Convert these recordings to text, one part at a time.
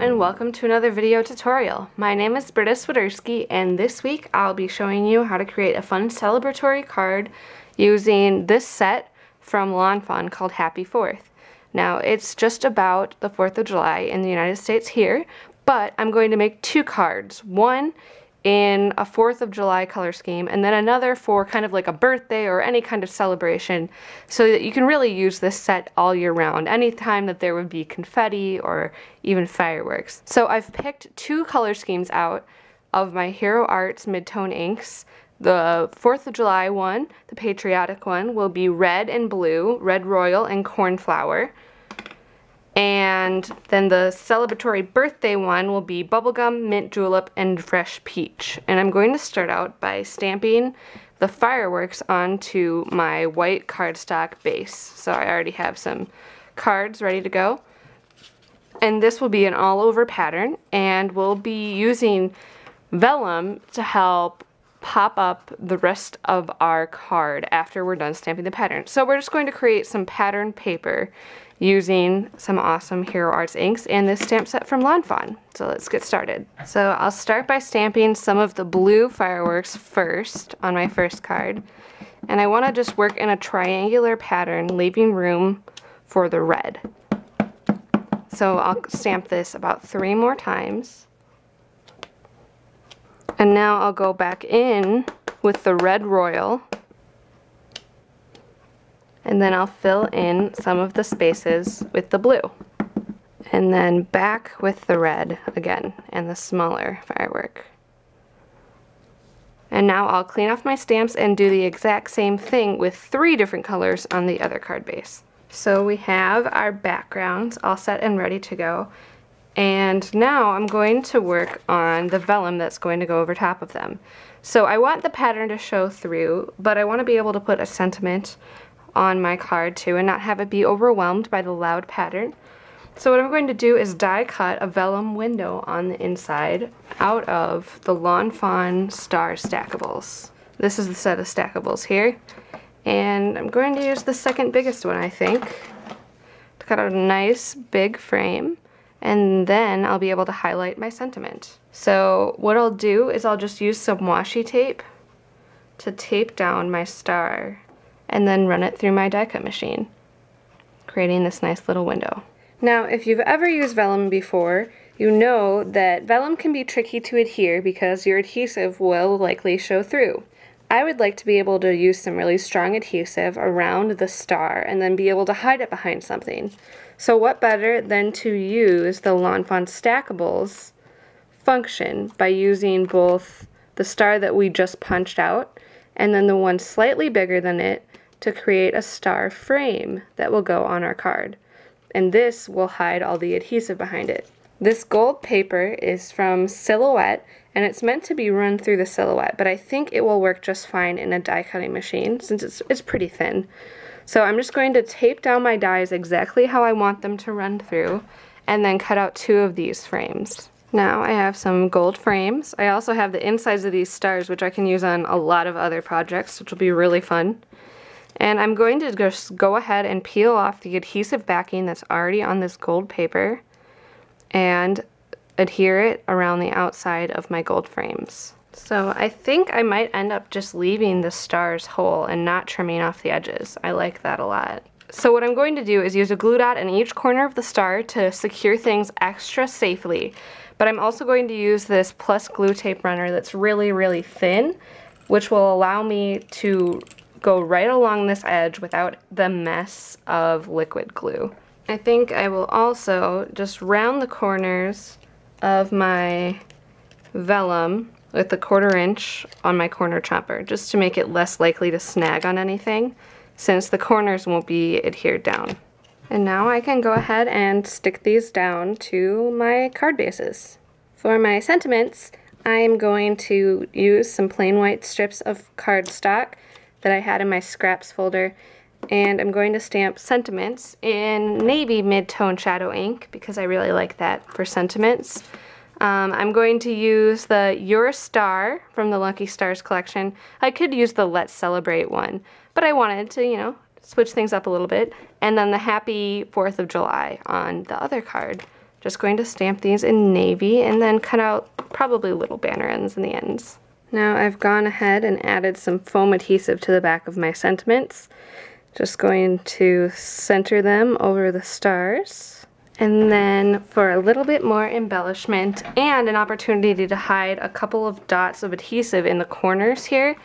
and welcome to another video tutorial. My name is Britta Swiderski and this week I'll be showing you how to create a fun celebratory card using this set from Fawn called Happy 4th. Now it's just about the 4th of July in the United States here, but I'm going to make two cards. One in a 4th of July color scheme and then another for kind of like a birthday or any kind of celebration, so that you can really use this set all year round, anytime that there would be confetti or even fireworks. So I've picked two color schemes out of my Hero Arts mid-tone inks. The 4th of July one, the patriotic one, will be red and blue, red royal and cornflower. And then the celebratory birthday one will be bubblegum, mint julep, and fresh peach. And I'm going to start out by stamping the fireworks onto my white cardstock base. So I already have some cards ready to go. And this will be an all-over pattern, and we'll be using vellum to help pop up the rest of our card after we're done stamping the pattern. So we're just going to create some pattern paper using some awesome Hero Arts inks and this stamp set from Fawn. So let's get started. So I'll start by stamping some of the blue fireworks first on my first card. And I want to just work in a triangular pattern, leaving room for the red. So I'll stamp this about 3 more times. And now I'll go back in with the red royal. And then I'll fill in some of the spaces with the blue. And then back with the red again and the smaller firework. And now I'll clean off my stamps and do the exact same thing with 3 different colors on the other card base. So we have our backgrounds all set and ready to go. And now I'm going to work on the vellum that's going to go over top of them. So I want the pattern to show through, but I want to be able to put a sentiment on my card too and not have it be overwhelmed by the loud pattern. So what I'm going to do is die cut a vellum window on the inside out of the Fawn Star Stackables. This is the set of Stackables here, and I'm going to use the second biggest one, I think, to cut out a nice big frame, and then I'll be able to highlight my sentiment. So what I'll do is I'll just use some washi tape to tape down my star and then run it through my die cut machine, creating this nice little window. Now, if you've ever used vellum before, you know that vellum can be tricky to adhere because your adhesive will likely show through. I would like to be able to use some really strong adhesive around the star and then be able to hide it behind something. So what better than to use the Fawn Stackables function by using both the star that we just punched out and then the one slightly bigger than it to create a star frame that will go on our card. And this will hide all the adhesive behind it. This gold paper is from Silhouette, and it's meant to be run through the silhouette, but I think it will work just fine in a die cutting machine since it's pretty thin. So I'm just going to tape down my dies exactly how I want them to run through, and then cut out 2 of these frames. Now I have some gold frames. I also have the insides of these stars, which I can use on a lot of other projects, which will be really fun. And I'm going to just go ahead and peel off the adhesive backing that's already on this gold paper and adhere it around the outside of my gold frames. So I think I might end up just leaving the stars whole and not trimming off the edges. I like that a lot. So what I'm going to do is use a glue dot in each corner of the star to secure things extra safely. But I'm also going to use this plus glue tape runner that's really, really thin, which will allow me to go right along this edge without the mess of liquid glue. I think I will also just round the corners of my vellum with the 1/4 inch on my corner chopper, just to make it less likely to snag on anything, since the corners won't be adhered down. And now I can go ahead and stick these down to my card bases. For my sentiments, I'm going to use some plain white strips of cardstock that I had in my scraps folder, and I'm going to stamp sentiments in navy mid-tone shadow ink because I really like that for sentiments. I'm going to use the Your Star from the Lucky Stars collection. I could use the Let's Celebrate one, but I wanted to, you know, switch things up a little bit. And then the Happy 4th of July on the other card. Just going to stamp these in navy and then cut out probably little banner ends in the ends. Now I've gone ahead and added some foam adhesive to the back of my sentiments. Just going to center them over the stars. And then for a little bit more embellishment and an opportunity to hide a couple of dots of adhesive in the corners here,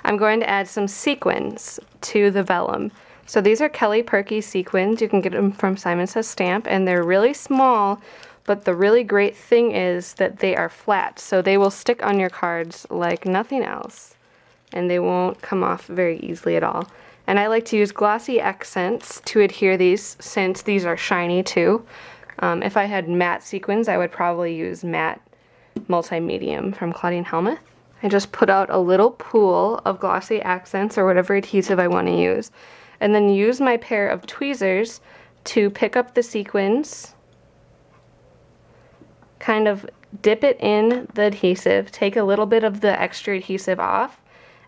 I'm going to add some sequins to the vellum. So these are Kelly Perky sequins. You can get them from Simon Says Stamp, and they're really small, but the really great thing is that they are flat, so they will stick on your cards like nothing else, and they won't come off very easily at all. And I like to use glossy accents to adhere these, since these are shiny too. If I had matte sequins, I would probably use matte multi-medium from Claudine Helmuth. I just put out a little pool of glossy accents or whatever adhesive I want to use, and then use my pair of tweezers to pick up the sequins, kind of dip it in the adhesive, take a little bit of the extra adhesive off,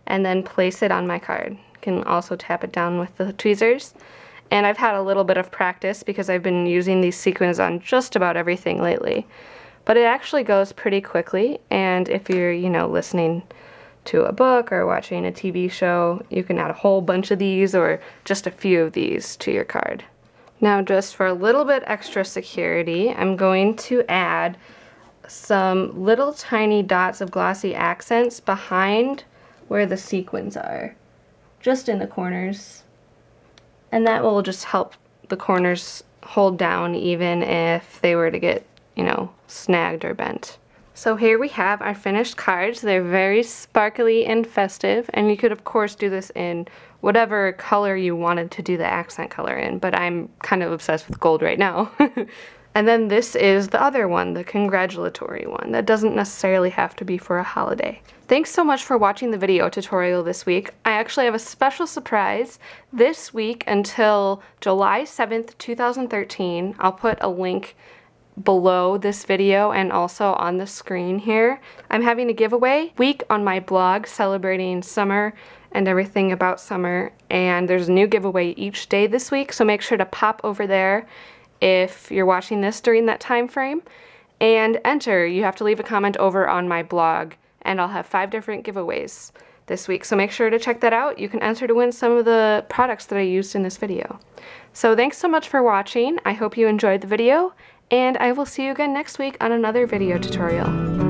and then place it on my card. You can also tap it down with the tweezers. And I've had a little bit of practice because I've been using these sequins on just about everything lately. But it actually goes pretty quickly, and if you're, listening to a book or watching a TV show, you can add a whole bunch of these or just a few of these to your card. Now, just for a little bit extra security, I'm going to add some little tiny dots of glossy accents behind where the sequins are, just in the corners. And that will just help the corners hold down even if they were to get, snagged or bent. So here we have our finished cards. They're very sparkly and festive, and you could of course do this in whatever color you wanted to do the accent color in, but I'm kind of obsessed with gold right now. And then this is the other one, the congratulatory one. That doesn't necessarily have to be for a holiday. Thanks so much for watching the video tutorial this week. I actually have a special surprise this week until July 7th, 2013. I'll put a link below this video and also on the screen here. I'm having a giveaway week on my blog celebrating summer and everything about summer, and there's a new giveaway each day this week, so make sure to pop over there if you're watching this during that time frame and enter. You have to leave a comment over on my blog, and I'll have 5 different giveaways this week, so make sure to check that out. You can enter to win some of the products that I used in this video. So thanks so much for watching. I hope you enjoyed the video, and I will see you again next week on another video tutorial.